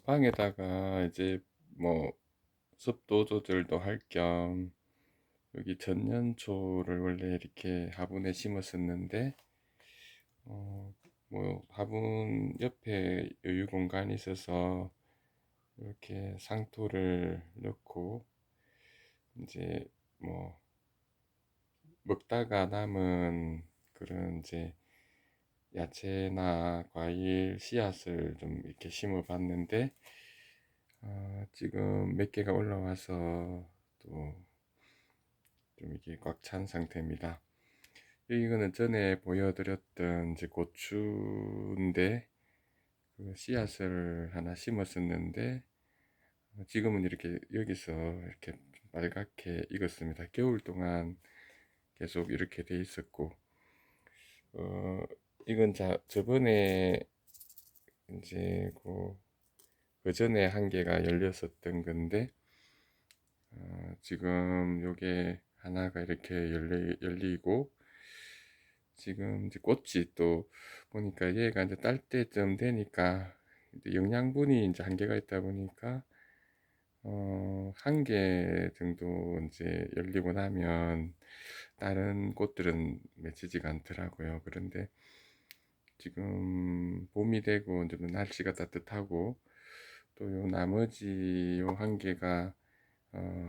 방에다가 이제 뭐 습도 조절도 할 겸 여기 전년초를 원래 이렇게 화분에 심었었는데 어, 뭐 화분 옆에 여유 공간이 있어서 이렇게 상토를 넣고 이제 뭐 먹다가 남은 그런 이제 야채나 과일 씨앗을 좀 이렇게 심어 봤는데 지금 몇 개가 올라와서 또 좀 이게 꽉 찬 상태입니다. 이거는 전에 보여드렸던 이제 고추인데 그 씨앗을 하나 심었었는데 지금은 이렇게 여기서 이렇게 빨갛게 익었습니다. 겨울 동안 계속 이렇게 돼 있었고 이건 저번에 이제 그 전에 한 개가 열렸었던 건데 지금 요게 하나가 이렇게 열리고 지금 이제 꽃이 또 보니까 얘가 이제 딸 때쯤 되니까 이제 영양분이 이제 한계가 있다 보니까 한 개 정도 이제 열리고 나면 다른 꽃들은 맺히지가 않더라고요. 그런데 지금 봄이 되고 이제 날씨가 따뜻하고 또 요 나머지 요 한 개가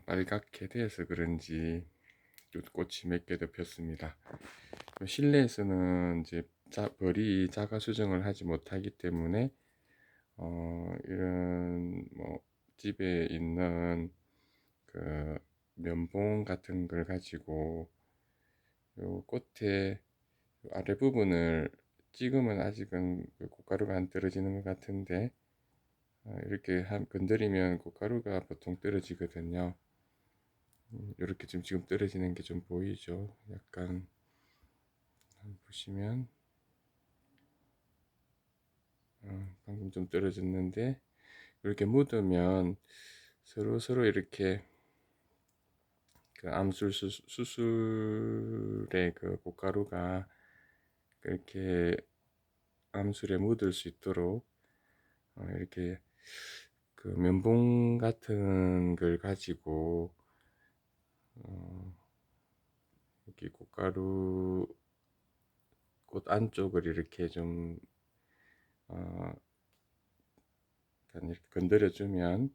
빨갛게 돼서 그런지 또 꽃이 몇 개 더 폈습니다. 실내에서는 이제 벌이 자가 수정을 하지 못하기 때문에 이런 뭐 집에 있는 그 면봉 같은 걸 가지고 요 꽃의 아래 부분을 찍으면 아직은 그 꽃가루가 안 떨어지는 것 같은데 이렇게 건드리면 꽃가루가 보통 떨어지거든요. 이렇게 지금 떨어지는 게 좀 보이죠? 약간 보시면 방금 좀 떨어졌는데 이렇게 묻으면 서로 이렇게 그 수술의 그 꽃가루가 그렇게 암술에 묻을 수 있도록 이렇게 그 면봉 같은 걸 가지고 이렇게 꽃 안쪽을 이렇게 좀 어, 이렇게 건드려 주면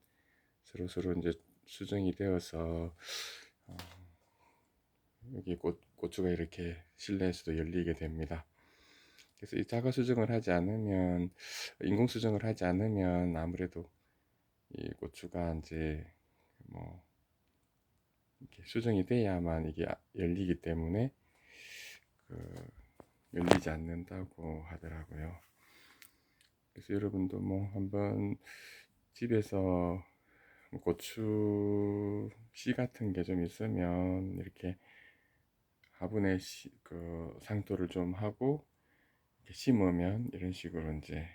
서로 이제 수정이 되어서 어, 여기 고추가 이렇게 실내에서도 열리게 됩니다. 그래서 이 자가 수정을 하지 않으면 인공 수정을 하지 않으면 아무래도 이 고추가 이제 뭐 이렇게 수정이 돼야만 이게 열리기 때문에 그 열리지 않는다고 하더라고요. 그래서 여러분도 뭐 한번 집에서 고추 씨 같은 게 좀 있으면 이렇게 화분에 그 상토를 좀 하고 이렇게 심으면 이런 식으로 이제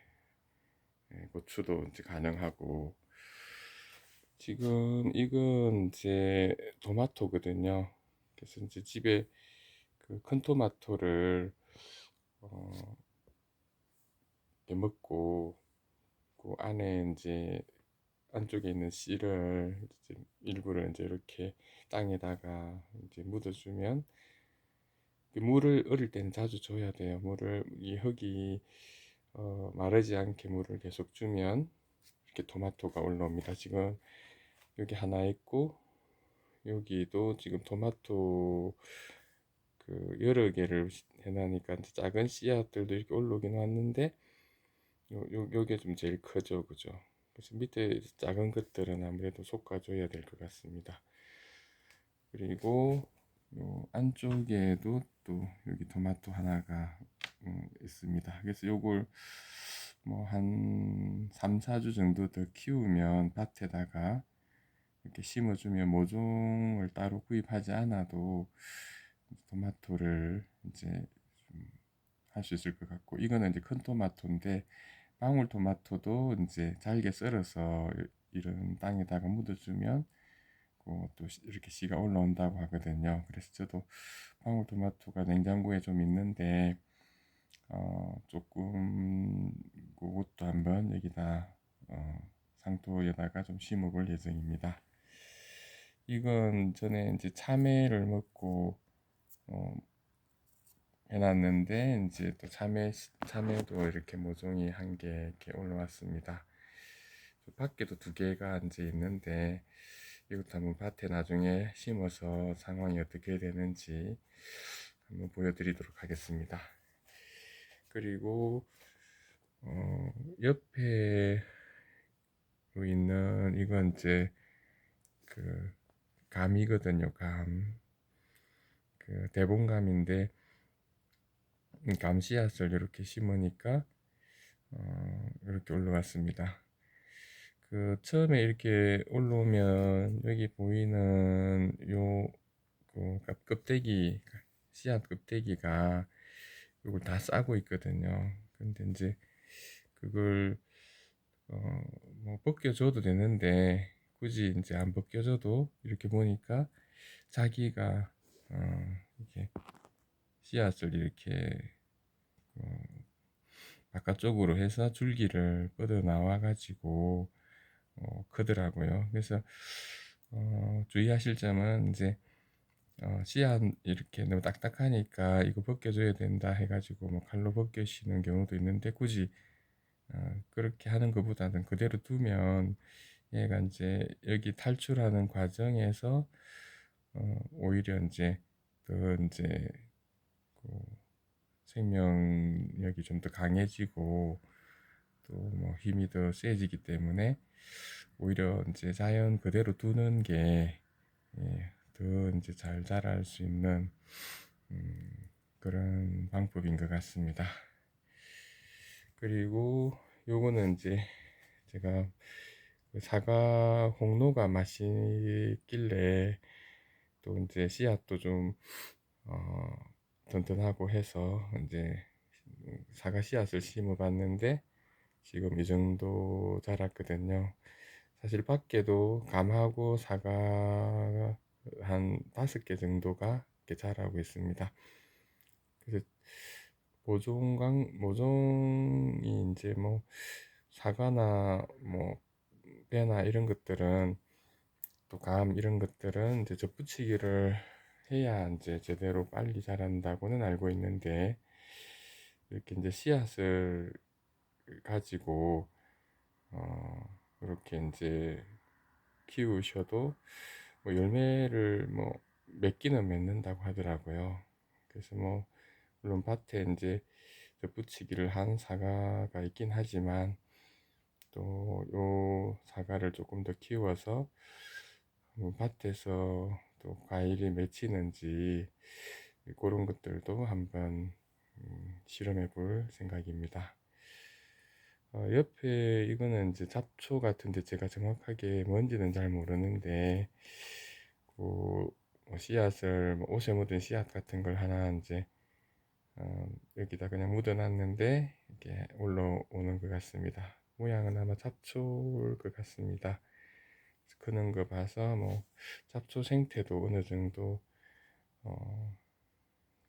고추도 이제 가능하고 지금 이건 이제 토마토거든요. 그래서 이제 집에 그 큰 토마토를 이렇게 먹고 그 안에 이제 안쪽에 있는 씨를 이제 일부를 이제 이렇게 땅에다가 이제 묻어주면 물을 어릴 때는 자주 줘야 돼요. 물을 이 흙이 마르지 않게 물을 계속 주면 이렇게 토마토가 올라옵니다. 지금 여기 하나 있고 여기도 지금 토마토 그 여러 개를 해놓으니까 작은 씨앗들도 이렇게 올라오긴 왔는데 요게 좀 제일 크죠, 그죠? 그래서 밑에 작은 것들은 아무래도 솎아줘야 될 것 같습니다. 그리고 요 안쪽에도 또 여기 토마토 하나가 있습니다. 그래서 요걸 뭐 한 3, 4주 정도 더 키우면 밭에다가 이렇게 심어주면 모종을 따로 구입하지 않아도 토마토를 이제 할 수 있을 것 같고 이거는 이제 큰 토마토인데 방울토마토도 이제 잘게 썰어서 이런 땅에다가 묻어주면 또 이렇게 씨가 올라온다고 하거든요. 그래서 저도 방울토마토가 냉장고에 좀 있는데 조금 그것도 한번 여기다 상토에다가 좀 심어볼 예정입니다. 이건 전에 이제 참외를 먹고 어, 해놨는데 이제 또 참외도 이렇게 모종이 한 개 이렇게 올라왔습니다. 밖에도 두 개가 이제 있는데 이것도 한번 밭에 나중에 심어서 상황이 어떻게 되는지 한번 보여드리도록 하겠습니다. 그리고 옆에 있는 이건 이제 그 감이거든요. 그 대봉감인데 감 씨앗을 이렇게 심으니까 이렇게 올라왔습니다. 그 처음에 이렇게 올라오면 여기 보이는 그 껍데기 씨앗 껍데기가 이걸 다 싸고 있거든요. 근데 이제 그걸 뭐 벗겨줘도 되는데 굳이 이제 안 벗겨줘도 이렇게 보니까 자기가 이렇게 씨앗을 이렇게 바깥쪽으로 해서 줄기를 뻗어 나와 가지고 크더라고요. 그래서 주의하실 점은 이제 씨앗 이렇게 너무 딱딱하니까 이거 벗겨줘야 된다 해가지고 뭐 칼로 벗겨시는 경우도 있는데 굳이 그렇게 하는 것보다는 그대로 두면 얘가 이제 여기 탈출하는 과정에서 오히려 이제 더 이제 그 생명력이 좀 더 강해지고 또 뭐 힘이 더 세지기 때문에 오히려 이제 자연 그대로 두는 게 더 이제 잘 자랄 수 있는 그런 방법인 것 같습니다. 그리고 요거는 이제 제가 사과 홍로가 맛있길래 또 이제 씨앗도 좀 튼튼하고 해서 이제 사과 씨앗을 심어 봤는데 지금 이 정도 자랐거든요. 사실 밖에도 감하고 사과가 한 5개 정도가 이렇게 자라고 있습니다. 그래서 모종이 이제 뭐 사과나 뭐 배나 이런 것들은 또 감 이런 것들은 이제 접붙이기를 해야 이제 제대로 빨리 자란다고는 알고 있는데 이렇게 이제 씨앗을 가지고 이렇게 이제 키우셔도 뭐 열매를 뭐 맺기는 맺는다고 하더라고요. 그래서 뭐 물론 밭에 이제 덧붙이기를 한 사과가 있긴 하지만 또 요 사과를 조금 더 키워서 밭에서 또 과일이 맺히는지 그런 것들도 한번 실험해 볼 생각입니다. 옆에 이거는 이제 잡초 같은데 제가 정확하게 뭔지는 잘 모르는데 그 뭐 씨앗을 뭐 옷에 묻은 씨앗 같은 걸 하나 이제 여기다 그냥 묻어놨는데 이렇게 올라오는 것 같습니다. 모양은 아마 잡초일 것 같습니다. 크는 거 봐서 뭐 잡초 생태도 어느 정도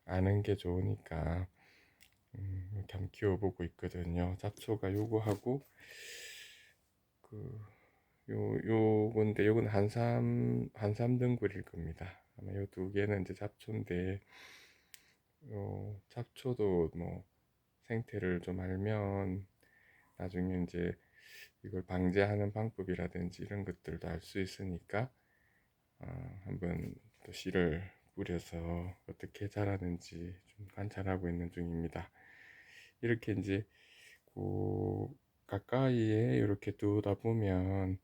아는 게 좋으니까 이렇게 한번 키워보고 있거든요. 잡초가 요거하고 그 요건데 요건 한삼 등굴일 겁니다. 아마 요 두 개는 이제 잡초인데 요 잡초도 뭐 생태를 좀 알면 나중에 이제 이걸 방제하는 방법이라든지 이런 것들도 알 수 있으니까 한번 또 씨를 뿌려서 어떻게 자라는지 좀 관찰하고 있는 중입니다. 이렇게 이제 그 가까이에 이렇게 두다 보면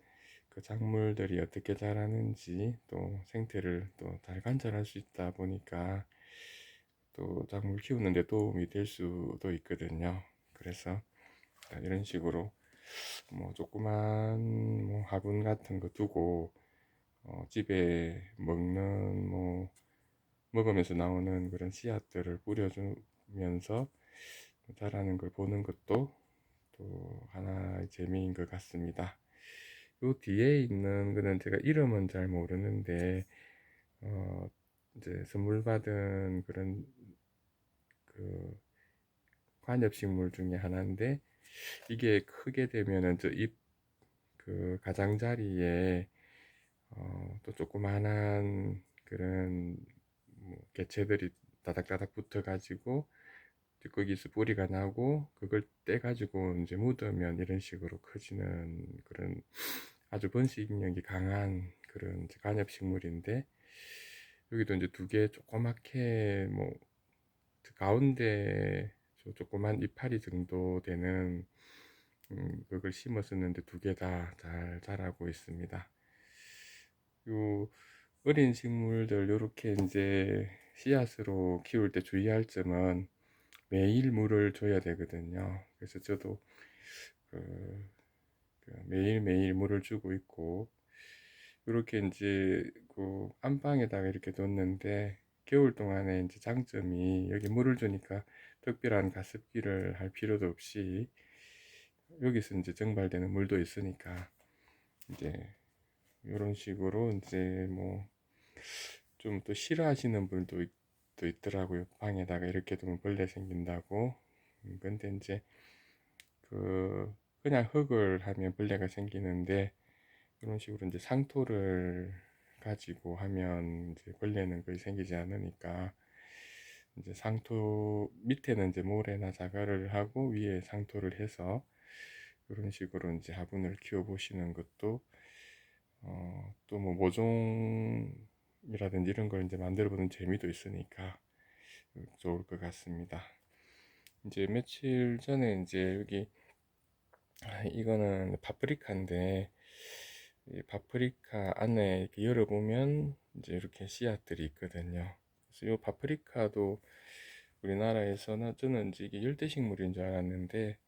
그 작물들이 어떻게 자라는지 또 생태를 또 잘 관찰할 수 있다 보니까 또 작물 키우는데 도움이 될 수도 있거든요. 그래서 이런 식으로 뭐 조그만 뭐 화분 같은 거 두고 집에 뭐 먹으면서 나오는 그런 씨앗들을 뿌려주면서 자라는 걸 보는 것도 또 하나의 재미인 것 같습니다. 요 뒤에 있는 거는 제가 이름은 잘 모르는데 이제 선물 받은 그런 그 관엽식물 중에 하나인데 이게 크게 되면은 저 잎 그 가장자리에 또 조그만한 그런 뭐 개체들이 다닥다닥 붙어가지고 거기서 뿌리가 나고 그걸 떼가지고 이제 묻으면 이런 식으로 커지는 그런 아주 번식력이 강한 그런 이제 관엽식물인데, 여기도 이제 두 개 조그맣게 뭐 가운데 조그만 이파리 정도 되는 그걸 심었었는데 두 개 다 잘 자라고 있습니다. 요 어린 식물들 요렇게 이제 씨앗으로 키울 때 주의할 점은 매일 물을 줘야 되거든요. 그래서 저도 그 매일매일 물을 주고 있고, 이렇게 이제 그 안방에다가 이렇게 뒀는데 겨울 동안에 이제 장점이 여기 물을 주니까 특별한 가습기를 할 필요도 없이 여기서 이제 증발되는 물도 있으니까 이제 이런 식으로 이제 뭐 좀 또 싫어하시는 분도 또 있더라고요. 방에다가 이렇게 두면 벌레 생긴다고. 근데 이제 그냥 흙을 하면 벌레가 생기는데, 이런 식으로 이제 상토를 가지고 하면 이제 벌레는 거의 생기지 않으니까, 이제 상토 밑에는 이제 모래나 자갈을 하고 위에 상토를 해서 이런 식으로 이제 화분을 키워 보시는 것도 또 뭐 모종이라든지 이런 걸 이제 만들어 보는 재미도 있으니까 좋을 것 같습니다. 이제 며칠 전에 이제 여기 이거는 파프리카인데, 이 파프리카 안에 이렇게 열어보면 이제 이렇게 씨앗들이 있거든요. 그래서 이 파프리카도 우리나라에서는 저는 이제 이게 열대식물인 줄 알았는데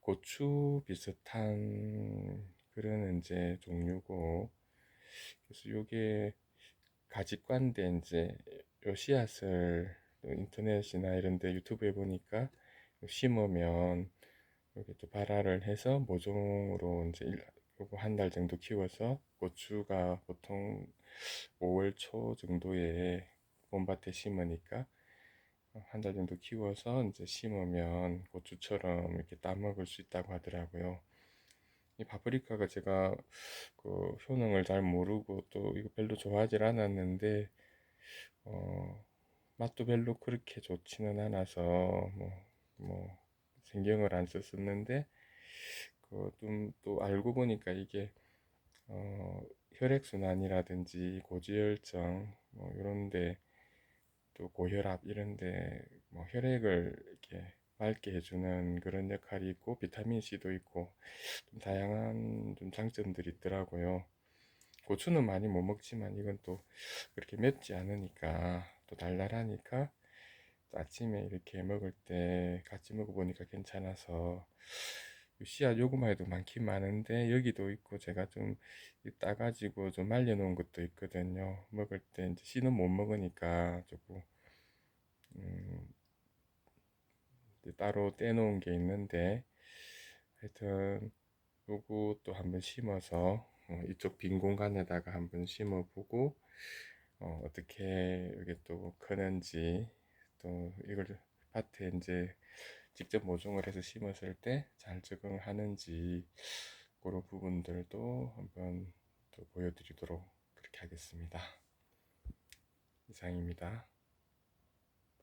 고추 비슷한 그런 이제 종류고, 그래서 요게 가지관대 이제 요 씨앗을 인터넷이나 이런 데 유튜브에 보니까 심으면 이렇게 또 발화를 해서 모종으로 이제 요거 한 달 정도 키워서, 고추가 보통 5월 초 정도에 봄밭에 심으니까 한 달 정도 키워서 이제 심으면 고추처럼 이렇게 따먹을 수 있다고 하더라고요. 이 파프리카가 제가 그 효능을 잘 모르고 또 이거 별로 좋아하질 않았는데 맛도 별로 그렇게 좋지는 않아서 뭐 신경을 안 썼었는데, 그 좀 또 알고 보니까 이게 혈액순환이라든지 고지혈증 뭐 이런데, 또 고혈압 이런데 뭐 혈액을 이렇게 맑게 해주는 그런 역할이 있고, 비타민 C도 있고 좀 다양한 좀 장점들이 있더라고요. 고추는 많이 못 먹지만 이건 또 그렇게 맵지 않으니까 또 달달하니까 아침에 이렇게 먹을 때 같이 먹어보니까 괜찮아서, 씨앗 요구만 해도 많긴 많은데 여기도 있고 제가 좀 따가지고 좀 말려놓은 것도 있거든요. 먹을 때 이제 씨는 못 먹으니까 조금 음, 따로 떼놓은 게 있는데, 하여튼 요것도 한번 심어서 이쪽 빈 공간에다가 한번 심어보고 어떻게 이게 또 크는지, 또 이걸 밭에 이제 직접 모종을 해서 심었을 때 잘 적응을 하는지 그런 부분들도 한번 또 보여드리도록 그렇게 하겠습니다. 이상입니다.